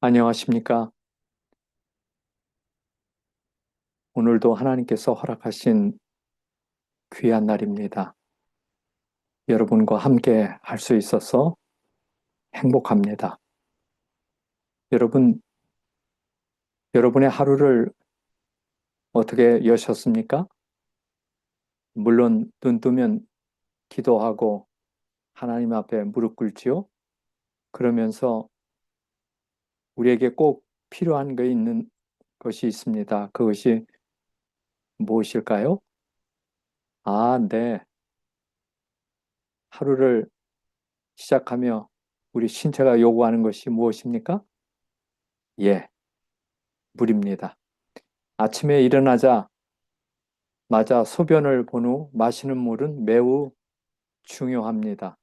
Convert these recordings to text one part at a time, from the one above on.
안녕하십니까? 오늘도 하나님께서 허락하신 귀한 날입니다. 여러분과 함께 할 수 있어서 행복합니다. 여러분, 여러분의 하루를 어떻게 여셨습니까? 물론 눈 뜨면 기도하고 하나님 앞에 무릎 꿇지요. 그러면서 우리에게 꼭 필요한 게 있는 것이 있습니다. 그것이 무엇일까요? 네. 하루를 시작하며 우리 신체가 요구하는 것이 무엇입니까? 예, 물입니다. 아침에 일어나자 맞아 소변을 본 후 마시는 물은 매우 중요합니다.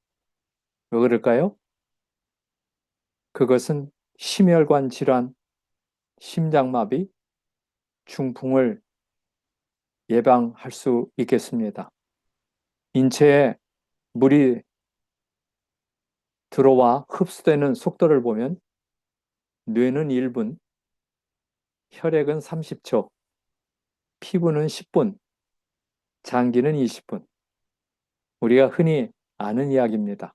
왜 그럴까요? 그것은 심혈관 질환, 심장마비, 중풍을 예방할 수 있겠습니다. 인체에 물이 들어와 흡수되는 속도를 보면 뇌는 1분, 혈액은 30초, 피부는 10분, 장기는 20분. 우리가 흔히 아는 이야기입니다.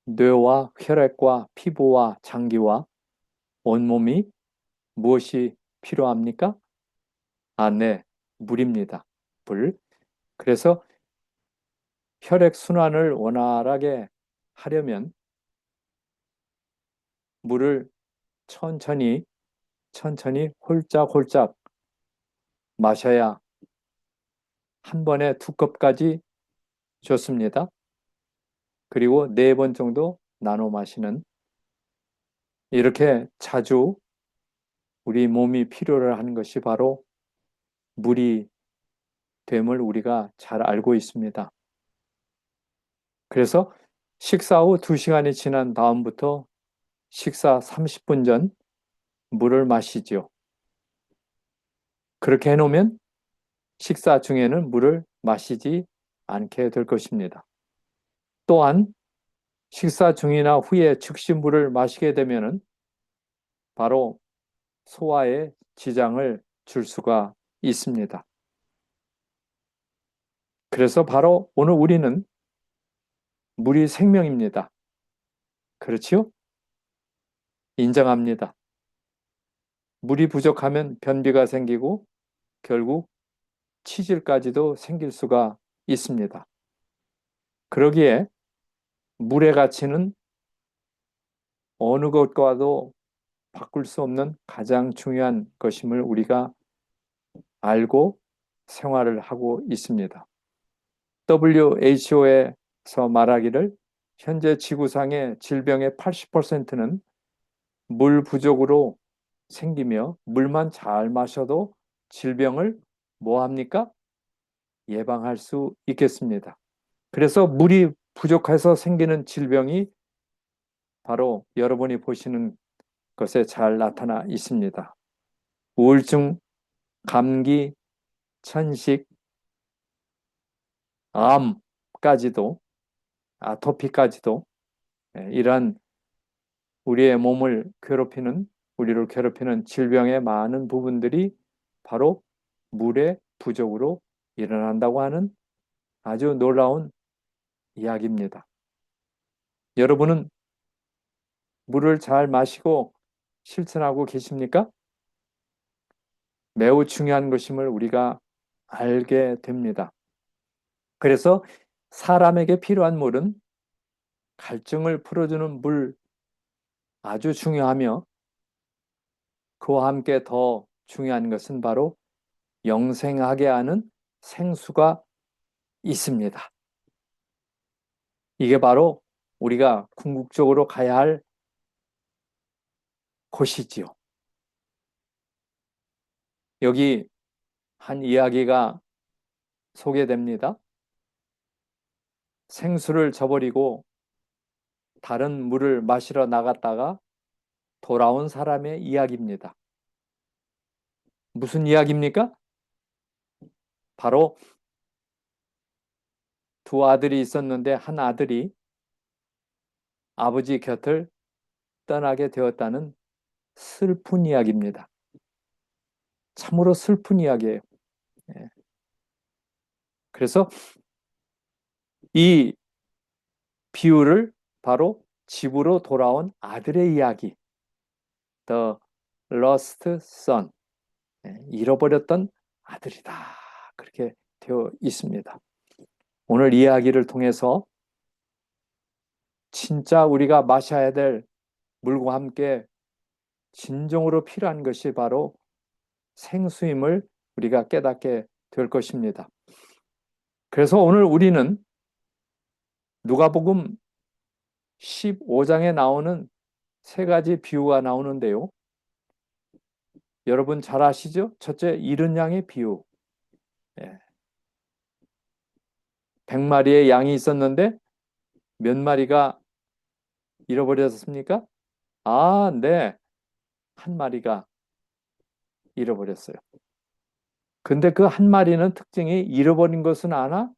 뇌와 혈액과 피부와 장기와 온몸이 무엇이 필요합니까? 네. 물입니다. 물. 그래서 혈액순환을 원활하게 하려면 물을 천천히, 천천히 홀짝홀짝 마셔야 한 번에 2컵까지 좋습니다. 그리고 4번 정도 나눠 마시는 이렇게 자주 우리 몸이 필요로 하는 것이 바로 물이 됨을 우리가 잘 알고 있습니다. 그래서 식사 후 2시간이 지난 다음부터 식사 30분 전 물을 마시지요. 그렇게 해놓으면 식사 중에는 물을 마시지 않게 될 것입니다. 또한 식사 중이나 후에 즉시 물을 마시게 되면 바로 소화에 지장을 줄 수가 있습니다. 그래서 바로 오늘 우리는 물이 생명입니다. 그렇지요? 인정합니다. 물이 부족하면 변비가 생기고 결국 치질까지도 생길 수가 있습니다. 그러기에 물의 가치는 어느 것과도 바꿀 수 없는 가장 중요한 것임을 우리가 알고 생활을 하고 있습니다. WHO에서 말하기를 현재 지구상의 질병의 80%는 물 부족으로 생기며 물만 잘 마셔도 질병을 뭐 합니까? 예방할 수 있겠습니다. 그래서 물이 부족해서 생기는 질병이 바로 여러분이 보시는 것에 잘 나타나 있습니다. 우울증, 감기, 천식, 암까지도, 아토피까지도 이러한 우리의 몸을 괴롭히는, 우리를 괴롭히는 질병의 많은 부분들이 바로 물의 부족으로 일어난다고 하는 아주 놀라운 이야기입니다. 여러분은 물을 잘 마시고 실천하고 계십니까? 매우 중요한 것임을 우리가 알게 됩니다. 그래서 사람에게 필요한 물은 갈증을 풀어주는 물 아주 중요하며 그와 함께 더 중요한 것은 바로 영생하게 하는 생수가 있습니다. 이게 바로 우리가 궁극적으로 가야 할 곳이지요. 여기 한 이야기가 소개됩니다. 생수를 저버리고 다른 물을 마시러 나갔다가 돌아온 사람의 이야기입니다. 무슨 이야기입니까? 바로 두 아들이 있었는데 한 아들이 아버지 곁을 떠나게 되었다는 슬픈 이야기입니다. 참으로 슬픈 이야기예요. 예. 그래서 이 비유를 바로 집으로 돌아온 아들의 이야기, The Lost Son, 잃어버렸던 아들이다. 그렇게 되어 있습니다. 오늘 이야기를 통해서 진짜 우리가 마셔야 될 물과 함께 진정으로 필요한 것이 바로 생수임을 우리가 깨닫게 될 것입니다. 그래서 오늘 우리는 누가복음 15장에 나오는 세 가지 비유가 나오는데요. 여러분 잘 아시죠? 첫째, 잃은 양의 비유. 100마리의 양이 있었는데 몇 마리가 잃어버렸습니까? 아, 네. 한 마리가 잃어버렸어요. 근데 그 한 마리는 특징이 잃어버린 것은 아나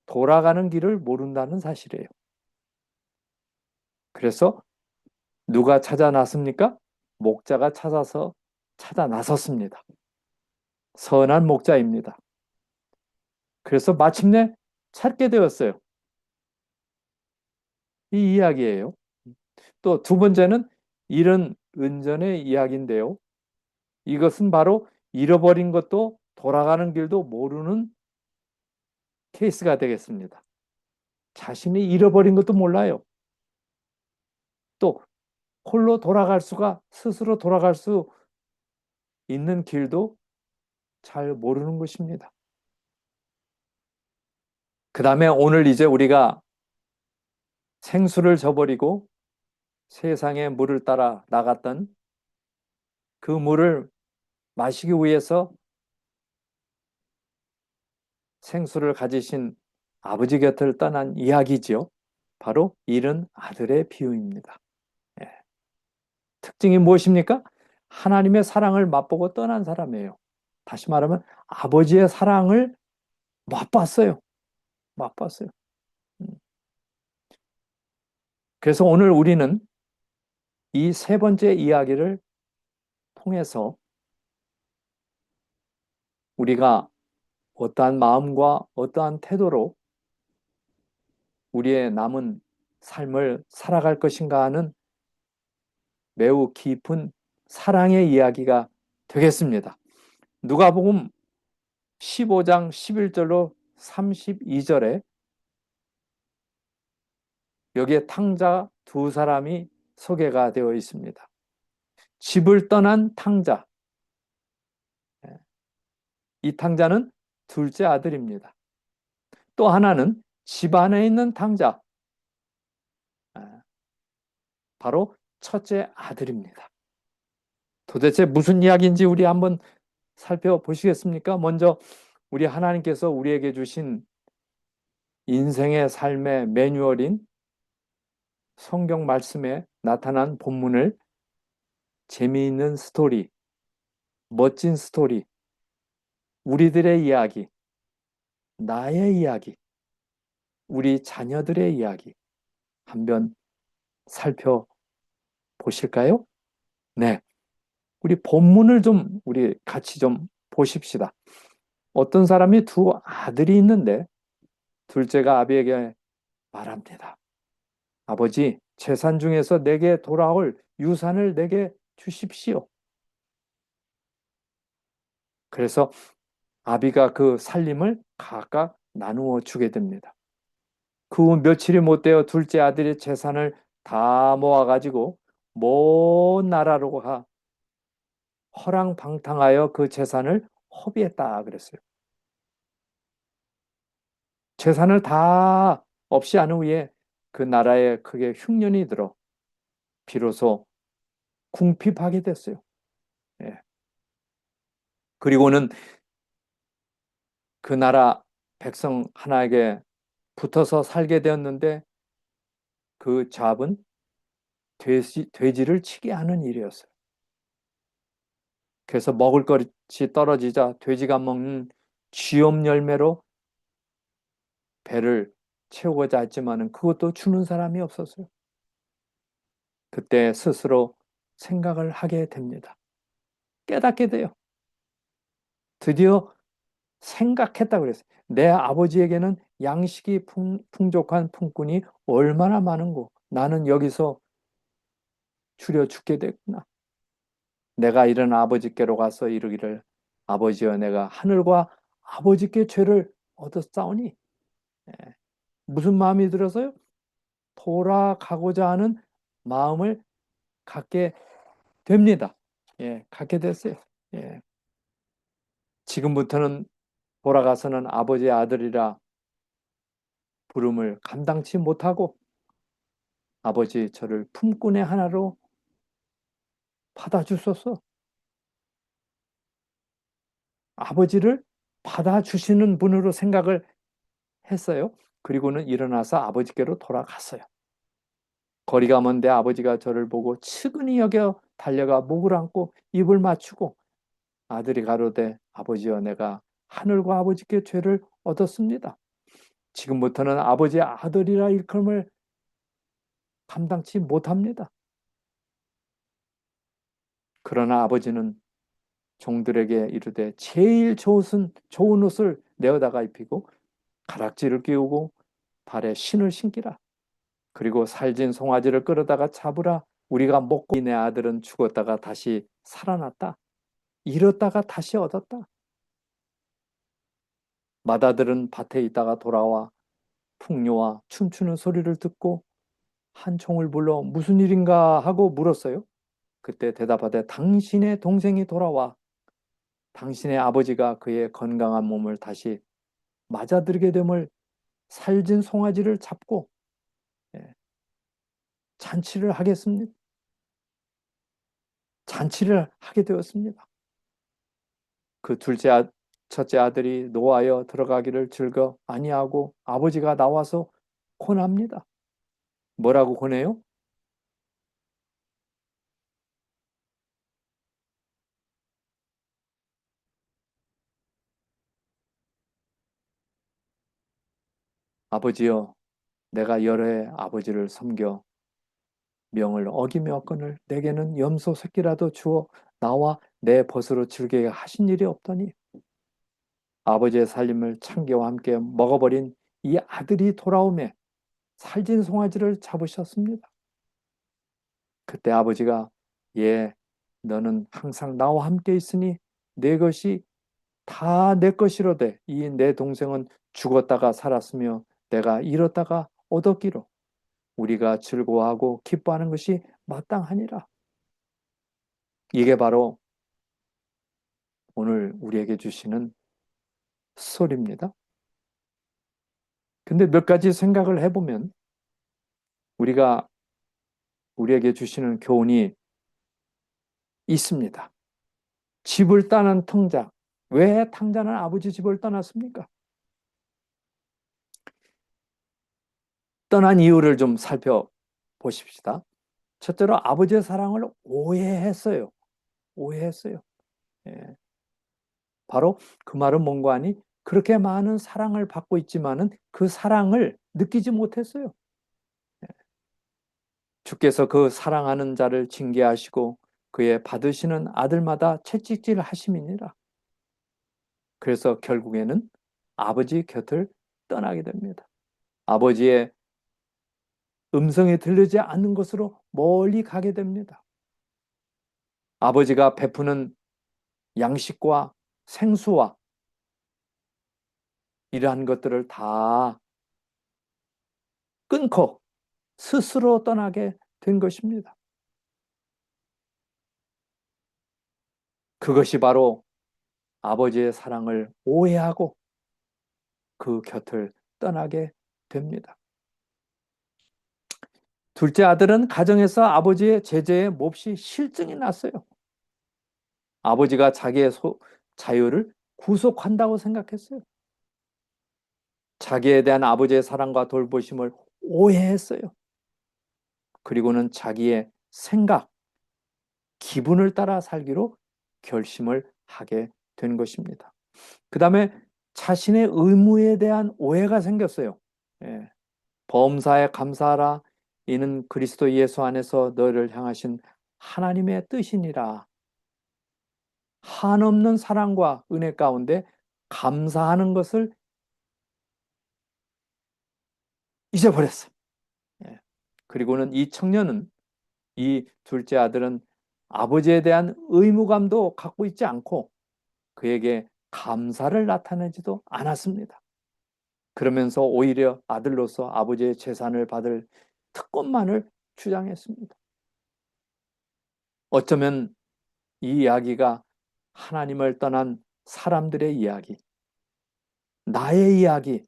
돌아가는 길을 모른다는 사실이에요. 그래서 누가 찾아 나섭니까? 목자가 찾아 나섰습니다. 선한 목자입니다. 그래서 마침내 찾게 되었어요. 이 이야기예요. 또 두 번째는 잃은 은전의 이야기인데요. 이것은 바로 잃어버린 것도 돌아가는 길도 모르는 케이스가 되겠습니다. 자신이 잃어버린 것도 몰라요. 또 스스로 돌아갈 수 있는 길도 잘 모르는 것입니다. 그 다음에 오늘 이제 우리가 생수를 저버리고 세상의 물을 따라 나갔던 그 물을 마시기 위해서 생수를 가지신 아버지 곁을 떠난 이야기지요. 바로 잃은 아들의 비유입니다. 예. 특징이 무엇입니까? 하나님의 사랑을 맛보고 떠난 사람이에요. 다시 말하면 아버지의 사랑을 맛봤어요. 맛봤어요. 그래서 오늘 우리는 이 세 번째 이야기를 통해서 우리가 어떠한 마음과 어떠한 태도로 우리의 남은 삶을 살아갈 것인가 하는 매우 깊은 사랑의 이야기가 되겠습니다. 누가복음 15장 11절로 32절에 여기에 탕자 두 사람이 소개가 되어 있습니다. 집을 떠난 탕자. 이 탕자는 둘째 아들입니다. 또 하나는 집 안에 있는 탕자. 바로 첫째 아들입니다. 도대체 무슨 이야기인지 우리 한번 살펴보시겠습니까? 먼저 우리 하나님께서 우리에게 주신 인생의 삶의 매뉴얼인 성경 말씀에 나타난 본문을 재미있는 스토리, 멋진 스토리, 우리들의 이야기, 나의 이야기, 우리 자녀들의 이야기 한번 살펴보실까요? 네. 우리 본문을 우리 같이 좀 보십시다. 어떤 사람이 두 아들이 있는데 둘째가 아비에게 말합니다. 아버지, 재산 중에서 내게 돌아올 유산을 내게 주십시오. 그래서 아비가 그 살림을 각각 나누어 주게 됩니다. 그 후 며칠이 못 되어 둘째 아들의 재산을 다 모아가지고 먼 나라로 가 허랑방탕하여 그 재산을 허비했다 그랬어요. 재산을 다 없이 한 후에 그 나라에 크게 흉년이 들어 비로소 궁핍하게 됐어요. 예. 그리고는 그 나라 백성 하나에게 붙어서 살게 되었는데 그 잡은 돼지를 치게 하는 일이었어요. 그래서 먹을 것이 떨어지자 돼지가 먹는 쥐엄 열매로 배를 채우고자 했지만은 그것도 주는 사람이 없었어요. 그때 스스로 생각을 하게 됩니다. 깨닫게 돼요. 드디어 생각했다고 그랬어요. 내 아버지에게는 양식이 풍족한 품꾼이 얼마나 많은고 나는 여기서 줄여 죽게 됐구나. 내가 이런 아버지께로 가서 이르기를 아버지여 내가 하늘과 아버지께 죄를 얻었사오니 무슨 마음이 들어서요? 돌아가고자 하는 마음을 갖게 됩니다. 갖게 됐어요. 지금부터는 돌아가서는 아버지의 아들이라 부름을 감당치 못하고 아버지 저를 품꾼의 하나로 받아주소서. 아버지를 받아주시는 분으로 생각을 했어요. 그리고는 일어나서 아버지께로 돌아갔어요. 거리가 먼데 아버지가 저를 보고 측은히 여겨 달려가 목을 안고 입을 맞추고 아들이 가로되 아버지여 내가 하늘과 아버지께 죄를 얻었습니다. 지금부터는 아버지의 아들이라 일컬음을 감당치 못합니다. 그러나 아버지는 종들에게 이르되 제일 좋은 옷을 내어다가 입히고 가락지를 끼우고 발에 신을 신기라. 그리고 살진 송아지를 끌어다가 잡으라. 우리가 먹고 내 아들은 죽었다가 다시 살아났다. 잃었다가 다시 얻었다. 맏아들은 밭에 있다가 돌아와 풍요와 춤추는 소리를 듣고 한 총을 불러 무슨 일인가 하고 물었어요. 그때 대답하되 당신의 동생이 돌아와 당신의 아버지가 그의 건강한 몸을 다시 맞아들게 됨을 살진 송아지를 잡고 잔치를 하겠습니다. 잔치를 하게 되었습니다. 그 첫째 아들이 노하여 들어가기를 즐거 아니하고 아버지가 나와서 권합니다. 뭐라고 권해요? 아버지여 내가 여러 해 아버지를 섬겨 명을 어기며거늘 내게는 염소 새끼라도 주어 나와 내 벗으로 즐기게 하신 일이 없더니 아버지의 살림을 창기와 함께 먹어버린 이 아들이 돌아오매 살진 송아지를 잡으셨습니다. 그때 아버지가 너는 항상 나와 함께 있으니 내 것이 다 내 것이로되 이 내 동생은 죽었다가 살았으며 내가 잃었다가 얻었기로 우리가 즐거워하고 기뻐하는 것이 마땅하니라. 이게 바로 오늘 우리에게 주시는 소리입니다. 근데 몇 가지 생각을 해보면 우리가 우리에게 주시는 교훈이 있습니다. 집을 떠난 탕자. 왜 탕자는 아버지 집을 떠났습니까? 떠난 이유를 좀 살펴보십시다. 첫째로 아버지의 사랑을 오해했어요. 오해했어요. 바로 그 말은 뭔가 하니 그렇게 많은 사랑을 받고 있지만은 그 사랑을 느끼지 못했어요. 주께서 그 사랑하는 자를 징계하시고 그의 받으시는 아들마다 채찍질 하심이니라. 그래서 결국에는 아버지 곁을 떠나게 됩니다. 아버지의 음성이 들리지 않는 곳으로 멀리 가게 됩니다. 아버지가 베푸는 양식과 생수와 이러한 것들을 다 끊고 스스로 떠나게 된 것입니다. 그것이 바로 아버지의 사랑을 오해하고 그 곁을 떠나게 됩니다. 둘째 아들은 가정에서 아버지의 제재에 몹시 실증이 났어요. 아버지가 자기의 자유를 구속한다고 생각했어요. 자기에 대한 아버지의 사랑과 돌보심을 오해했어요. 그리고는 자기의 생각, 기분을 따라 살기로 결심을 하게 된 것입니다. 그 다음에 자신의 의무에 대한 오해가 생겼어요. 범사에 감사하라. 이는 그리스도 예수 안에서 너를 향하신 하나님의 뜻이니라. 한없는 사랑과 은혜 가운데 감사하는 것을 잊어버렸어요. 예. 그리고는 이 청년은, 이 둘째 아들은 아버지에 대한 의무감도 갖고 있지 않고 그에게 감사를 나타내지도 않았습니다. 그러면서 오히려 아들로서 아버지의 재산을 받을 특권만을 주장했습니다. 어쩌면 이 이야기가 하나님을 떠난 사람들의 이야기, 나의 이야기,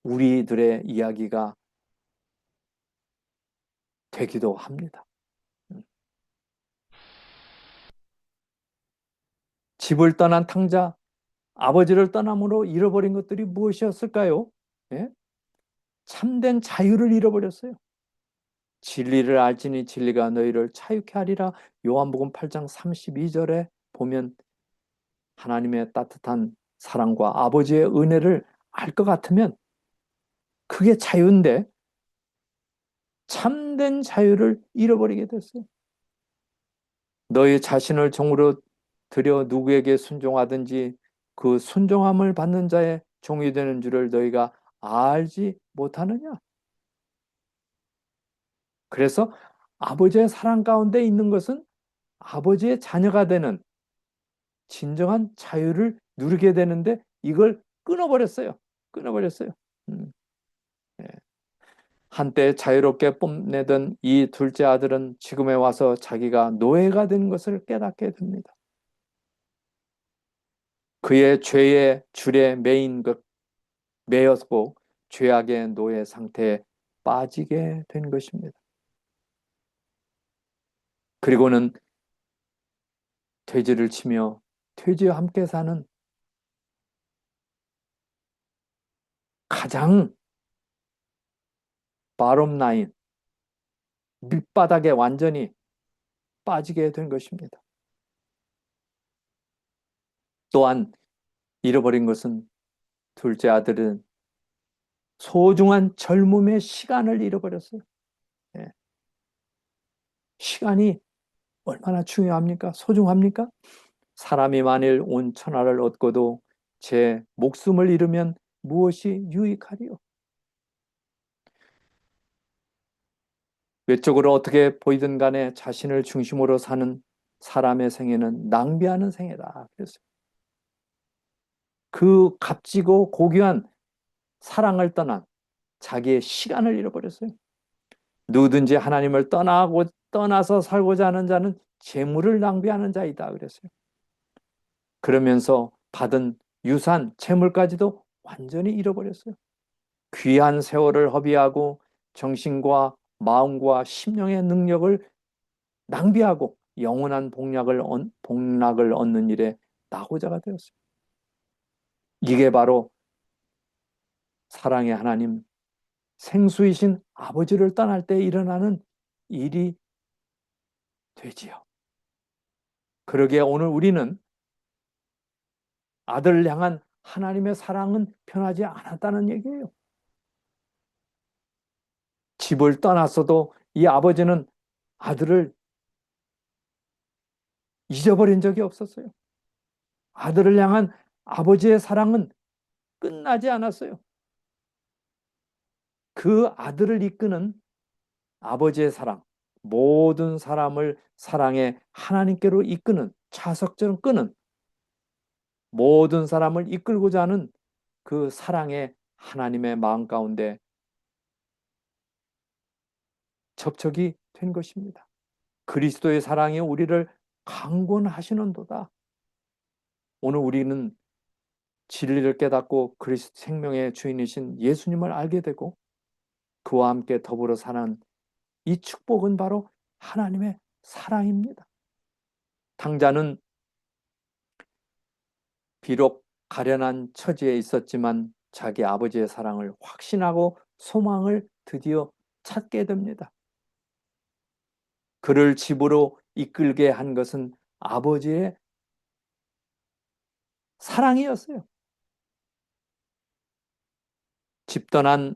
우리들의 이야기가 되기도 합니다. 집을 떠난 탕자, 아버지를 떠남으로 잃어버린 것들이 무엇이었을까요? 예? 참된 자유를 잃어버렸어요. 진리를 알지니 진리가 너희를 자유케 하리라. 요한복음 8장 32절에 보면 하나님의 따뜻한 사랑과 아버지의 은혜를 알 것 같으면 그게 자유인데 참된 자유를 잃어버리게 됐어요. 너희 자신을 종으로 들여 누구에게 순종하든지 그 순종함을 받는 자의 종이 되는 줄을 너희가 알지 못하느냐? 그래서 아버지의 사랑 가운데 있는 것은 아버지의 자녀가 되는 진정한 자유를 누리게 되는데 이걸 끊어버렸어요. 끊어버렸어요. 예. 한때 자유롭게 뽐내던 이 둘째 아들은 지금에 와서 자기가 노예가 된 것을 깨닫게 됩니다. 그의 죄의 줄에 매였고 죄악의 노예 상태에 빠지게 된 것입니다. 그리고는 돼지를 치며 돼지와 함께 사는 가장 바롬 라인, 밑바닥에 완전히 빠지게 된 것입니다. 또한 잃어버린 것은 둘째 아들은 소중한 젊음의 시간을 잃어버렸어요. 예. 시간이 얼마나 중요합니까? 소중합니까? 사람이 만일 온 천하를 얻고도 제 목숨을 잃으면 무엇이 유익하리요? 외적으로 어떻게 보이든 간에 자신을 중심으로 사는 사람의 생애는 낭비하는 생애다. 그랬어요. 그 값지고 고귀한 사랑을 떠난 자기의 시간을 잃어버렸어요. 누구든지 하나님을 떠나서 살고자 하는 자는 재물을 낭비하는 자이다. 그랬어요. 그러면서 받은 유산, 재물까지도 완전히 잃어버렸어요. 귀한 세월을 허비하고 정신과 마음과 심령의 능력을 낭비하고 영원한 복락을 얻는 일에 나고자가 되었어요. 이게 바로 사랑의 하나님, 생수이신 아버지를 떠날 때 일어나는 일이 되지요. 그러기에 오늘 우리는 아들을 향한 하나님의 사랑은 변하지 않았다는 얘기예요. 집을 떠났어도 이 아버지는 아들을 잊어버린 적이 없었어요. 아들을 향한 아버지의 사랑은 끝나지 않았어요. 그 아들을 이끄는 아버지의 사랑, 모든 사람을 사랑의 하나님께로 이끄는 차석처럼 끄는 모든 사람을 이끌고자 하는 그 사랑의 하나님의 마음 가운데 접촉이 된 것입니다. 그리스도의 사랑이 우리를 강권하시는도다. 오늘 우리는 진리를 깨닫고 그리스도 생명의 주인이신 예수님을 알게 되고 그와 함께 더불어 사는 이 축복은 바로 하나님의 사랑입니다. 탕자는 비록 가련한 처지에 있었지만 자기 아버지의 사랑을 확신하고 소망을 드디어 찾게 됩니다. 그를 집으로 이끌게 한 것은 아버지의 사랑이었어요. 집 떠난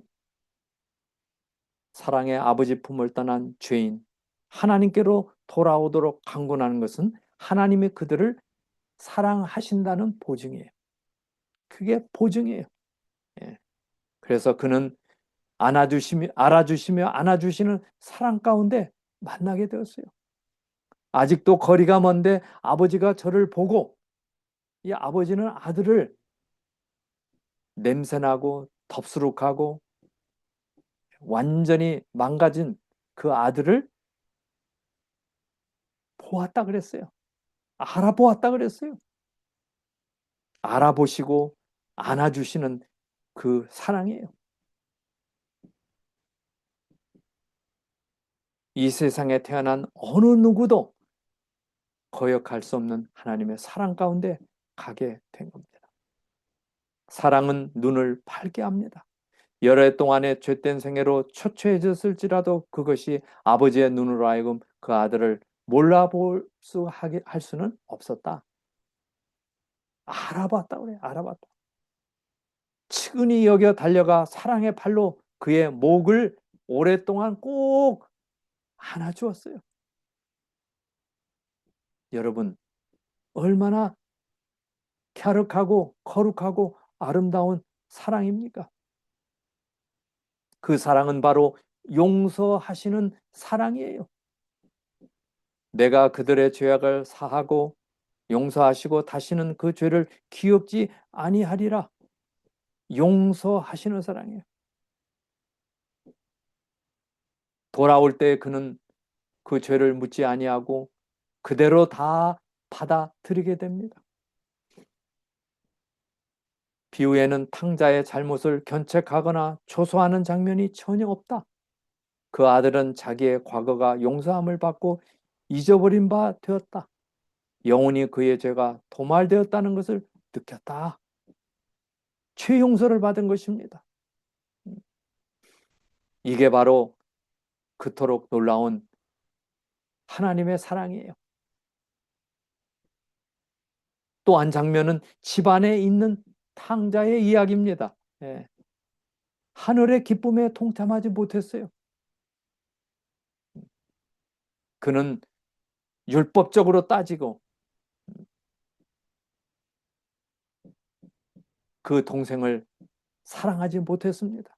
사랑의 아버지 품을 떠난 죄인, 하나님께로 돌아오도록 강권하는 것은 하나님이 그들을 사랑하신다는 보증이에요. 그게 보증이에요. 예. 그래서 그는 알아주시며 안아주시는 사랑 가운데 만나게 되었어요. 아직도 거리가 먼데 아버지가 저를 보고 이 아버지는 아들을 냄새나고 덥수룩하고 완전히 망가진 그 아들을 보았다 그랬어요. 알아보았다 그랬어요. 알아보시고 안아주시는 그 사랑이에요. 이 세상에 태어난 어느 누구도 거역할 수 없는 하나님의 사랑 가운데 가게 된 겁니다. 사랑은 눈을 팔게 합니다. 여러 해 동안의 죄된 생애로 초췌해졌을지라도 그것이 아버지의 눈으로 하여금 그 아들을 몰라볼 수 하게 할 수는 없었다. 알아봤다 그래. 알아봤다. 측은히 여겨 달려가 사랑의 팔로 그의 목을 오랫동안 꼭 안아주었어요. 여러분, 얼마나 갸륵하고 거룩하고 아름다운 사랑입니까? 그 사랑은 바로 용서하시는 사랑이에요. 내가 그들의 죄악을 사하고 용서하시고 다시는 그 죄를 기억지 아니하리라. 용서하시는 사랑이에요. 돌아올 때 그는 그 죄를 묻지 아니하고 그대로 다 받아들이게 됩니다. 비유에는 탕자의 잘못을 견책하거나 조소하는 장면이 전혀 없다. 그 아들은 자기의 과거가 용서함을 받고 잊어버린 바 되었다. 영원히 그의 죄가 도말되었다는 것을 느꼈다. 죄 용서를 받은 것입니다. 이게 바로 그토록 놀라운 하나님의 사랑이에요. 또 한 장면은 집안에 있는 탕자의 이야기입니다. 예. 하늘의 기쁨에 동참하지 못했어요. 그는 율법적으로 따지고 그 동생을 사랑하지 못했습니다.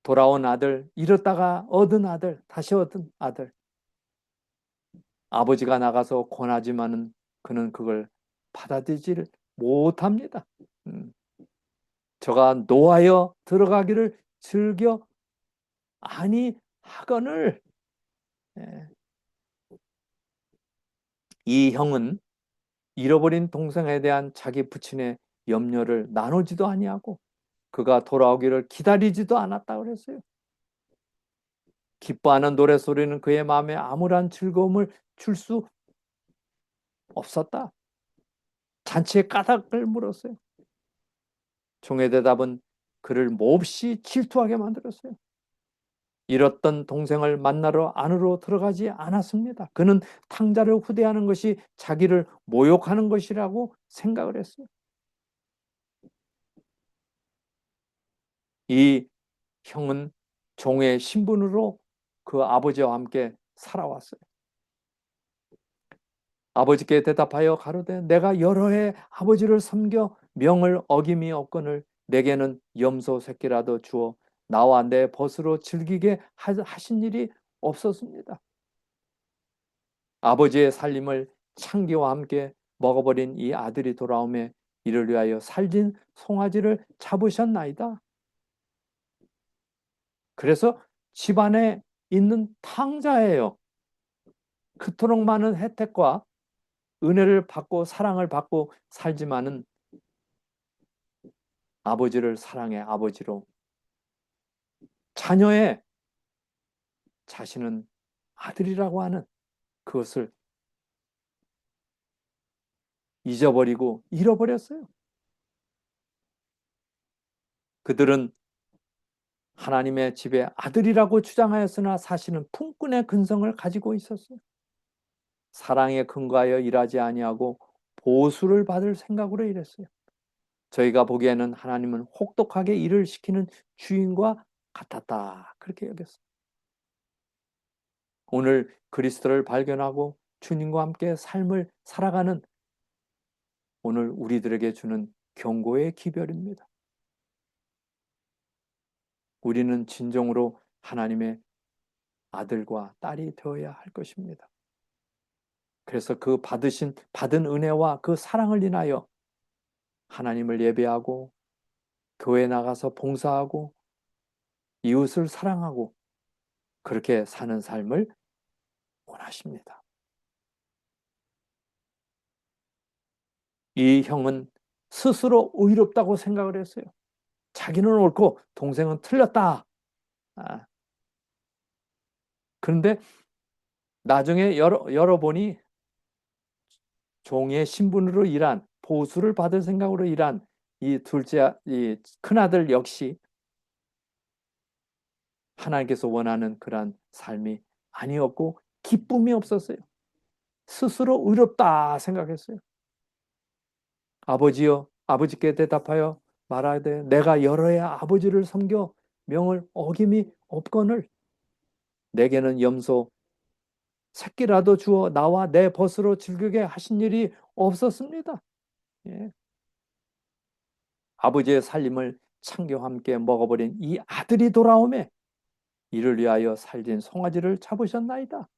돌아온 아들, 잃었다가 얻은 아들, 다시 얻은 아들. 아버지가 나가서 권하지만은 그는 그걸 받아들이지를 못합니다. 저가 노하여 들어가기를 즐겨 아니하거늘. 예. 이 형은 잃어버린 동생에 대한 자기 부친의 염려를 나누지도 아니하고 그가 돌아오기를 기다리지도 않았다 그랬어요. 기뻐하는 노래소리는 그의 마음에 아무런 즐거움을 줄 수 없었다. 잔치에 까닭을 물었어요. 종의 대답은 그를 몹시 질투하게 만들었어요. 잃었던 동생을 만나러 안으로 들어가지 않았습니다. 그는 탕자를 후대하는 것이 자기를 모욕하는 것이라고 생각을 했어요. 이 형은 종의 신분으로 그 아버지와 함께 살아왔어요. 아버지께 대답하여 가로되 내가 여러 해 아버지를 섬겨 명을 어김이 없거늘 내게는 염소 새끼라도 주어 나와 내 벗으로 즐기게 하신 일이 없었습니다. 아버지의 살림을 창기와 함께 먹어버린 이 아들이 돌아오매 이를 위하여 살진 송아지를 잡으셨나이다. 그래서 집안에 있는 탕자예요. 그토록 많은 혜택과 은혜를 받고 사랑을 받고 살지만은 아버지를 사랑해 아버지로 자녀의 자신은 아들이라고 하는 그것을 잊어버리고 잃어버렸어요. 그들은 하나님의 집의 아들이라고 주장하였으나 사실은 품꾼의 근성을 가지고 있었어요. 사랑에 근거하여 일하지 아니하고 보수를 받을 생각으로 일했어요. 저희가 보기에는 하나님은 혹독하게 일을 시키는 주인과 같았다. 그렇게 여겼어요. 오늘 그리스도를 발견하고 주님과 함께 삶을 살아가는 오늘 우리들에게 주는 경고의 기별입니다. 우리는 진정으로 하나님의 아들과 딸이 되어야 할 것입니다. 그래서 그 받은 은혜와 그 사랑을 인하여 하나님을 예배하고 교회 나가서 봉사하고 이웃을 사랑하고 그렇게 사는 삶을 원하십니다. 이 형은 스스로 의롭다고 생각을 했어요. 자기는 옳고 동생은 틀렸다. 그런데 나중에 열어보니 종의 신분으로 일한 보수를 받을 생각으로 일한 이 큰아들 역시 하나님께서 원하는 그러한 삶이 아니었고 기쁨이 없었어요. 스스로 의롭다 생각했어요. 아버지여, 아버지께 대답하여 말하되 내가 여러의 아버지를 섬겨 명을 어김이 없거늘 내게는 염소 새끼라도 주어 나와 내 벗으로 즐기게 하신 일이 없었습니다. 예. 아버지의 살림을 창녀와 함께 먹어버린 이 아들이 돌아오매 이를 위하여 살린 송아지를 잡으셨나이다.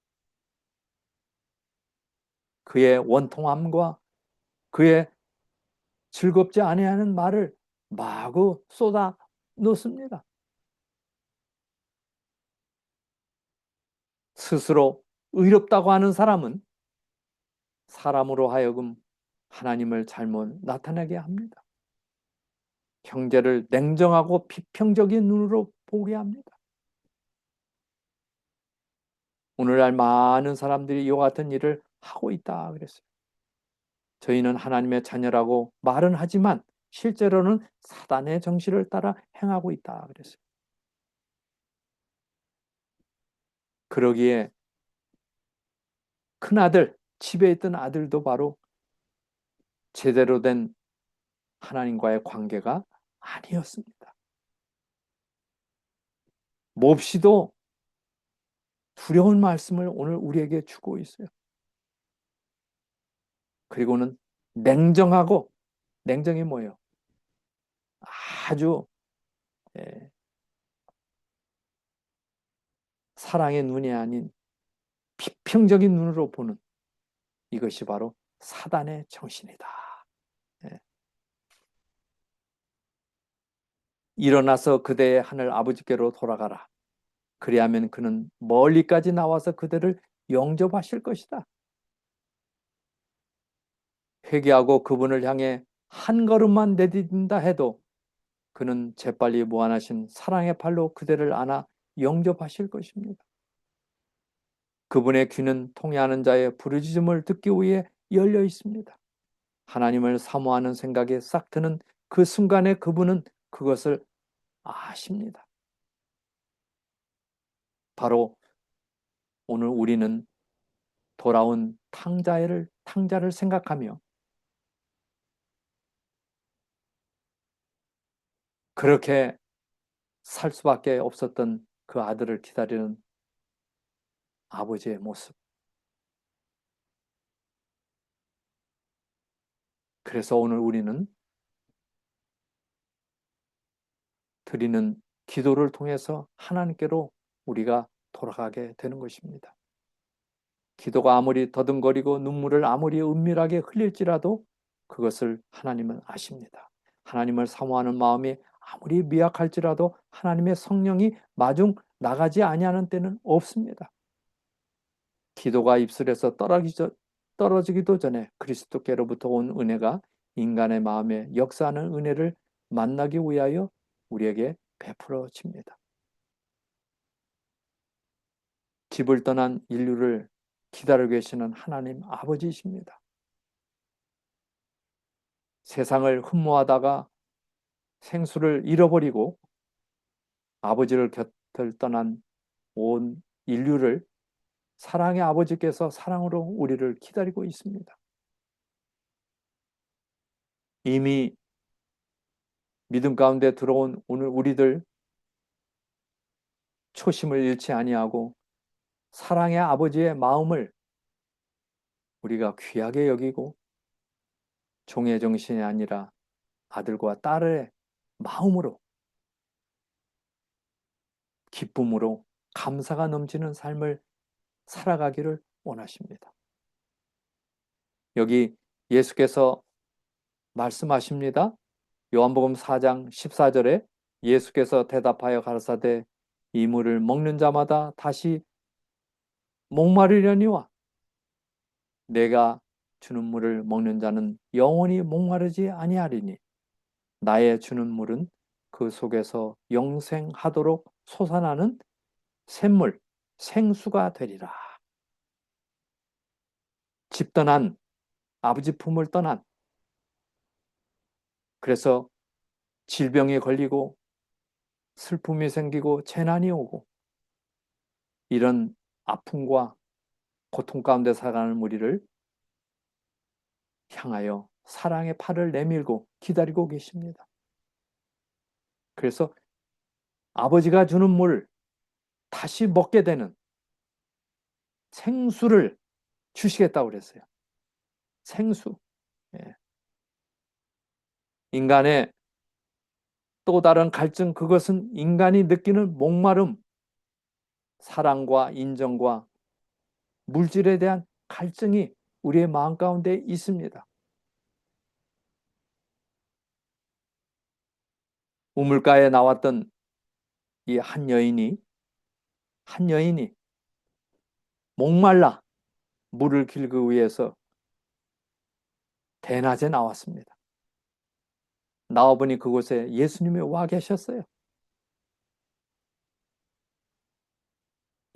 그의 원통함과 그의 즐겁지 아니하는 말을 마구 쏟아 놓습니다. 스스로 의롭다고 하는 사람은 사람으로 하여금 하나님을 잘못 나타내게 합니다. 형제를 냉정하고 비평적인 눈으로 보게 합니다. 오늘날 많은 사람들이 이와 같은 일을 하고 있다 그랬어요. 저희는 하나님의 자녀라고 말은 하지만 실제로는 사단의 정신을 따라 행하고 있다 그랬어요. 그러기에 큰아들, 집에 있던 아들도 바로 제대로 된 하나님과의 관계가 아니었습니다. 몹시도 두려운 말씀을 오늘 우리에게 주고 있어요. 그리고는 냉정하고, 냉정이 뭐예요? 아주 사랑의 눈이 아닌 비평적인 눈으로 보는 이것이 바로 사단의 정신이다. 일어나서 그대의 하늘 아버지께로 돌아가라. 그리하면 그는 멀리까지 나와서 그대를 영접하실 것이다. 회개하고 그분을 향해 한 걸음만 내딛는다 해도 그는 재빨리 무한하신 사랑의 팔로 그대를 안아 영접하실 것입니다. 그분의 귀는 통회하는 자의 부르짖음을 듣기 위해 열려 있습니다. 하나님을 사모하는 생각에 싹 트는 그 순간에 그분은 그것을 아십니다. 바로 오늘 우리는 돌아온 탕자를 생각하며 그렇게 살 수밖에 없었던 그 아들을 기다리는 아버지의 모습. 그래서 오늘 우리는 드리는 기도를 통해서 하나님께로 우리가 돌아가게 되는 것입니다. 기도가 아무리 더듬거리고 눈물을 아무리 은밀하게 흘릴지라도 그것을 하나님은 아십니다. 하나님을 사모하는 마음이 아무리 미약할지라도 하나님의 성령이 마중 나가지 아니하는 때는 없습니다. 기도가 입술에서 떨어지기도 전에 그리스도께로부터 온 은혜가 인간의 마음에 역사하는 은혜를 만나기 위하여 우리에게 베풀어집니다. 집을 떠난 인류를 기다리고 계시는 하나님 아버지이십니다. 세상을 흠모하다가 생수를 잃어버리고 아버지를 곁을 떠난 온 인류를 사랑의 아버지께서 사랑으로 우리를 기다리고 있습니다. 이미 믿음 가운데 들어온 오늘 우리들 초심을 잃지 아니하고 사랑의 아버지의 마음을 우리가 귀하게 여기고 종의 정신이 아니라 아들과 딸의 마음으로 기쁨으로 감사가 넘치는 삶을 살아가기를 원하십니다. 여기 예수께서 말씀하십니다. 요한복음 4장 14절에 예수께서 대답하여 가라사대 이 물을 먹는 자마다 다시 목마르려니와 내가 주는 물을 먹는 자는 영원히 목마르지 아니하리니 나의 주는 물은 그 속에서 영생하도록 솟아나는 샘물, 생수가 되리라. 집 떠난 아버지 품을 떠난 그래서 질병에 걸리고 슬픔이 생기고 재난이 오고 이런 아픔과 고통 가운데 살아가는 우리를 향하여 사랑의 팔을 내밀고 기다리고 계십니다. 그래서 아버지가 주는 물 다시 먹게 되는 생수를 주시겠다고 그랬어요. 생수. 예. 인간의 또 다른 갈증, 그것은 인간이 느끼는 목마름, 사랑과 인정과 물질에 대한 갈증이 우리의 마음 가운데 있습니다. 우물가에 나왔던 이 한 여인이 목말라 물을 길기 위해서 대낮에 나왔습니다. 나와보니 그곳에 예수님이 와 계셨어요.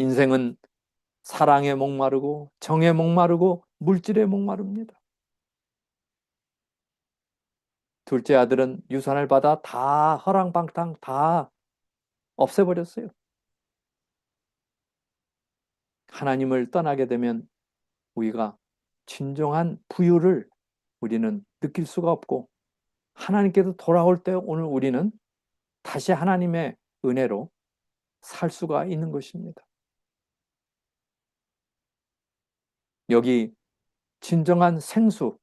인생은 사랑에 목마르고 정에 목마르고 물질에 목마릅니다. 둘째 아들은 유산을 받아 다 허랑방탕 다 없애버렸어요. 하나님을 떠나게 되면 우리가 진정한 부유를 우리는 느낄 수가 없고 하나님께서 돌아올 때 오늘 우리는 다시 하나님의 은혜로 살 수가 있는 것입니다. 여기 진정한 생수,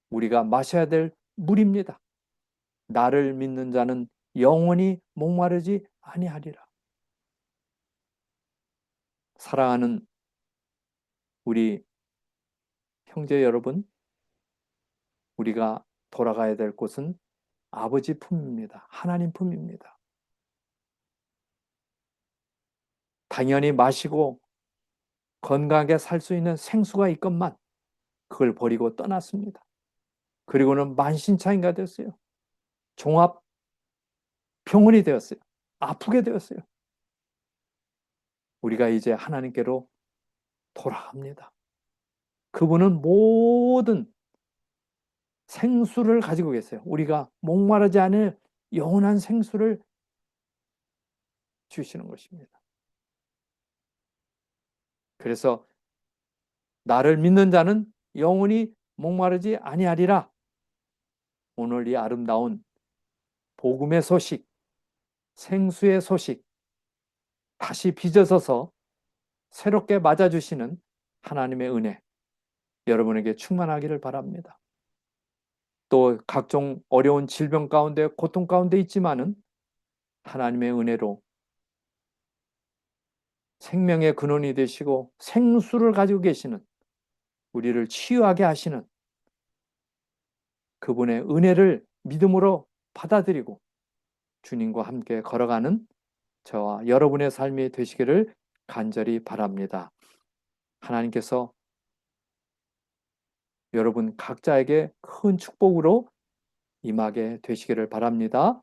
우리가 마셔야 될 물입니다. 나를 믿는 자는 영원히 목마르지 아니하리라. 사랑하는 우리 형제 여러분, 우리가 돌아가야 될 곳은 아버지 품입니다. 하나님 품입니다. 당연히 마시고 건강하게 살 수 있는 생수가 있건만 그걸 버리고 떠났습니다. 그리고는 만신창이가 됐어요. 종합 병원이 되었어요. 아프게 되었어요. 우리가 이제 하나님께로 돌아갑니다. 그분은 모든 생수를 가지고 계세요. 우리가 목마르지 않을 영원한 생수를 주시는 것입니다. 그래서 나를 믿는 자는 영원히 목마르지 아니하리라. 오늘 이 아름다운 복음의 소식, 생수의 소식, 다시 빚어서서 새롭게 맞아주시는 하나님의 은혜, 여러분에게 충만하기를 바랍니다. 또 각종 어려운 질병 가운데 고통 가운데 있지만은 하나님의 은혜로 생명의 근원이 되시고 생수를 가지고 계시는 우리를 치유하게 하시는 그분의 은혜를 믿음으로 받아들이고 주님과 함께 걸어가는 저와 여러분의 삶이 되시기를 간절히 바랍니다. 하나님께서 여러분 각자에게 큰 축복으로 임하게 되시기를 바랍니다.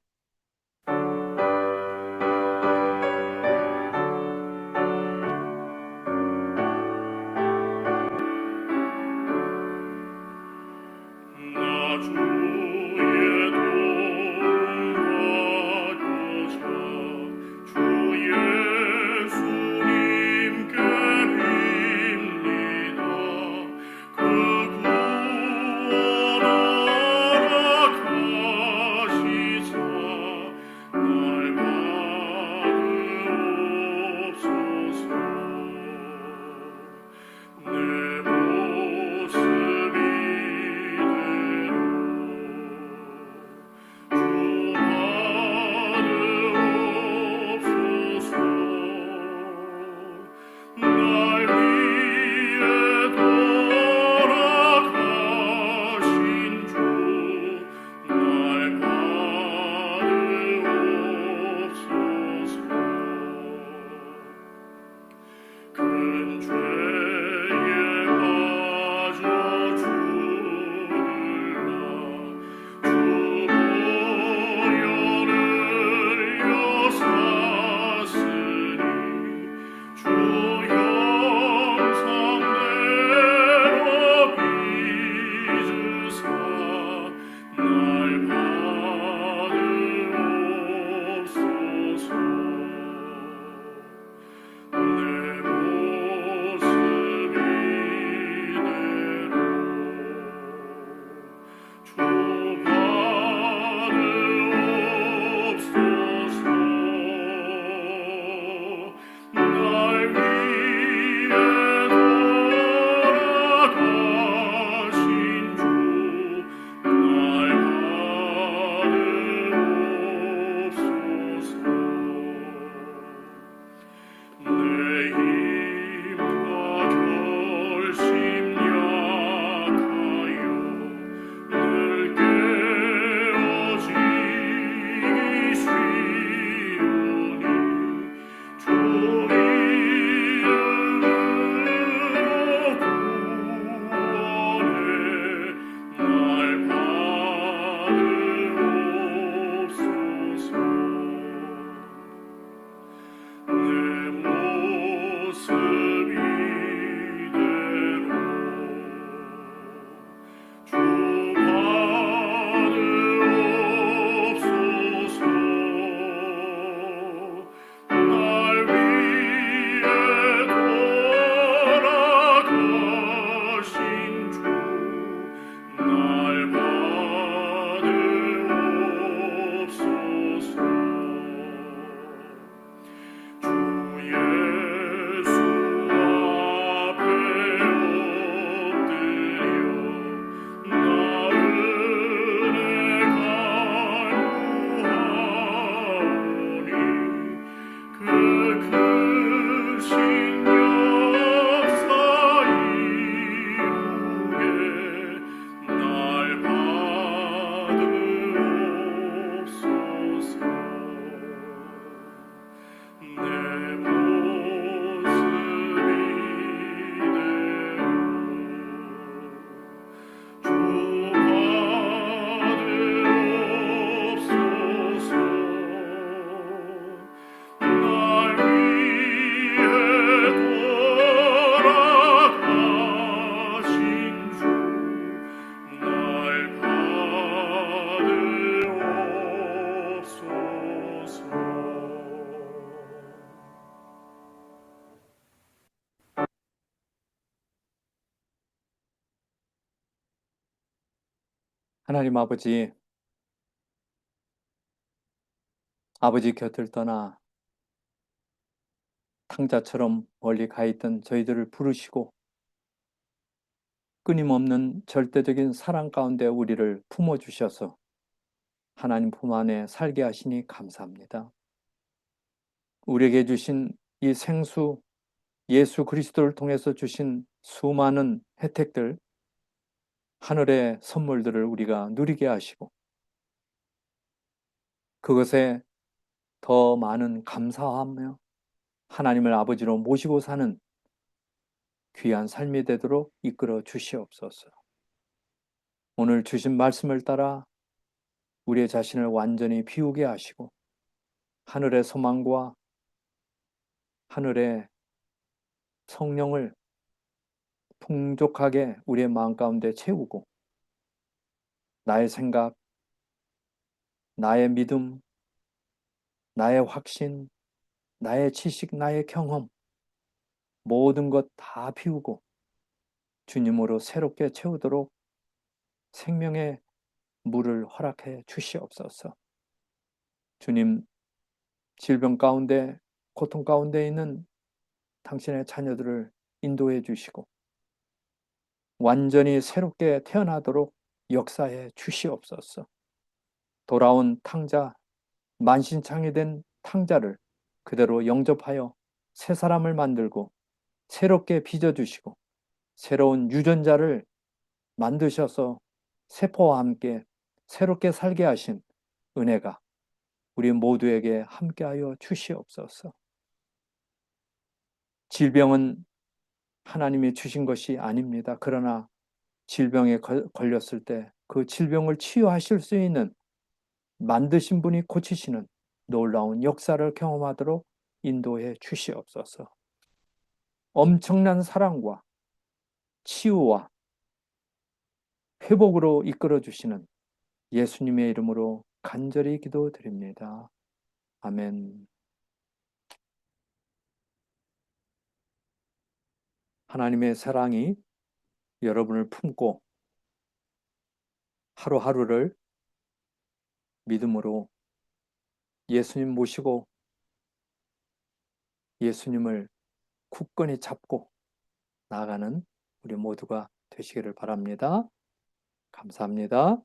하나님 아버지, 아버지 곁을 떠나 탕자처럼 멀리 가 있던 저희들을 부르시고 끊임없는 절대적인 사랑 가운데 우리를 품어주셔서 하나님 품 안에 살게 하시니 감사합니다. 우리에게 주신 이 생수 예수 그리스도를 통해서 주신 수많은 혜택들, 하늘의 선물들을 우리가 누리게 하시고 그것에 더 많은 감사하며 하나님을 아버지로 모시고 사는 귀한 삶이 되도록 이끌어 주시옵소서. 오늘 주신 말씀을 따라 우리의 자신을 완전히 비우게 하시고 하늘의 소망과 하늘의 성령을 풍족하게 우리의 마음 가운데 채우고 나의 생각, 나의 믿음, 나의 확신, 나의 지식, 나의 경험 모든 것 다 비우고 주님으로 새롭게 채우도록 생명의 물을 허락해 주시옵소서. 주님, 질병 가운데 고통 가운데 있는 당신의 자녀들을 인도해 주시고 완전히 새롭게 태어나도록 역사해 주시옵소서. 돌아온 탕자, 만신창이 된 탕자를 그대로 영접하여 새 사람을 만들고 새롭게 빚어주시고 새로운 유전자를 만드셔서 세포와 함께 새롭게 살게 하신 은혜가 우리 모두에게 함께하여 주시옵소서. 질병은 하나님이 주신 것이 아닙니다. 그러나 질병에 걸렸을 때 그 질병을 치유하실 수 있는, 만드신 분이 고치시는 놀라운 역사를 경험하도록 인도해 주시옵소서. 엄청난 사랑과 치유와 회복으로 이끌어 주시는 예수님의 이름으로 간절히 기도드립니다. 아멘. 하나님의 사랑이 여러분을 품고 하루하루를 믿음으로 예수님 모시고 예수님을 굳건히 잡고 나아가는 우리 모두가 되시기를 바랍니다. 감사합니다.